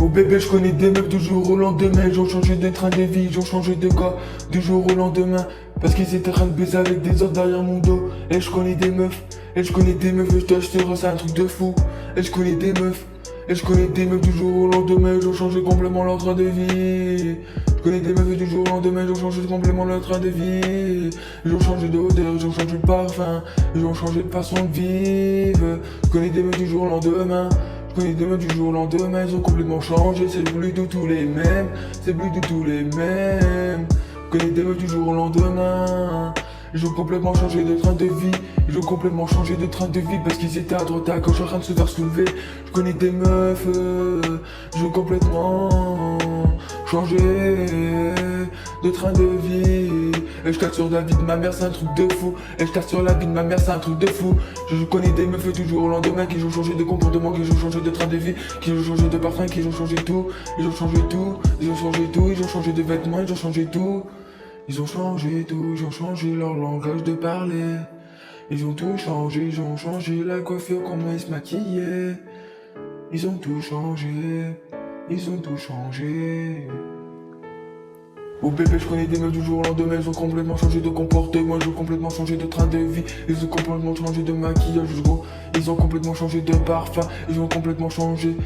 Oh bébé, je connais des meufs du jour au lendemain. Ils ont changé de train de vie, ils ont changé de gars du jour au lendemain. Parce qu'ils étaient en train de baiser avec des autres derrière mon dos. Et je connais des meufs, et je connais des meufs, je t'assure, c'est un truc de fou. Et je connais des meufs, et je connais des meufs du jour au lendemain. Ils ont changé complètement leur train de vie. Je connais des meufs du jour au lendemain, ils ont changé complètement leur train de vie. Ils ont changé d'odeur, ils ont changé de parfum, ils ont changé de façon de vivre. Je connais des meufs du jour au lendemain. Je connais des meufs du jour au lendemain, ils ont complètement changé, c'est plus du tout les mêmes, c'est plus du tout les mêmes. Je connais des meufs du jour au lendemain, ils ont complètement changé de train de vie, ils ont complètement changé de train de vie parce qu'ils étaient à droite à gauche en train de se faire soulever. Je connais des meufs, ils ont complètement changé de train de vie. Et je t'assure la vie de ma mère c'est un truc de fou. Et je t'assure la vie de ma mère c'est un truc de fou. Je connais des meufs du jour au lendemain qui ont changé de comportement, qui ont changé de train de vie, qui ont changé de parfum, qui ont changé tout. Ils ont changé tout, ils ont changé tout, ils ont changé de vêtements, ils ont changé tout. Ils ont changé tout, ils ont changé leur langage de parler. Ils ont tout changé, ils ont changé la coiffure, comment ils se maquillaient. Ils ont tout changé, ils ont tout changé. Oh bébé, je connais des meufs du jour au lendemain, ils ont complètement changé de comportement, ils ont complètement changé de train de vie, ils ont complètement changé de maquillage, gros. Ils ont complètement changé de parfum, ils ont complètement changé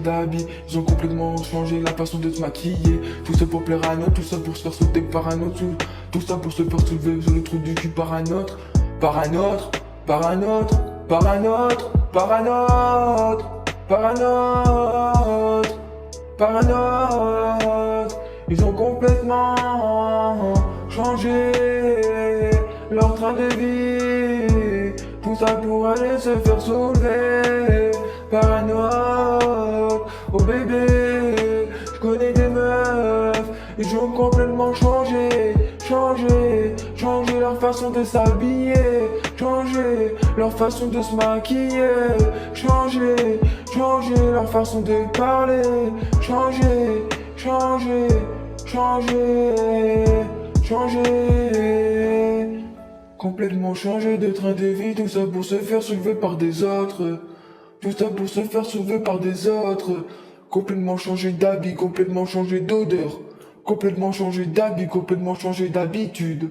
d'habit, ils ont complètement changé la façon de se maquiller. Tout ça pour plaire à un autre, tout ça pour se faire sauter par un autre, tout ça pour se faire soulever sur le trou du cul par un autre, par un autre, par un autre, par un autre, par un autre, par un autre, par un autre. Ils ont complètement changé leur train de vie. Tout ça pour aller se faire soulever par un autre. Oh bébé, je connais des meufs. Ils ont complètement changé leur façon de s'habiller, changé leur façon de se maquiller, changé leur façon de parler, changé. Complètement changé de train de vie, tout ça pour se faire soulever par des autres. Tout ça pour se faire soulever par des autres. Complètement changé d'habit, complètement changé d'odeur. Complètement changé d'habit, complètement changé d'habitude.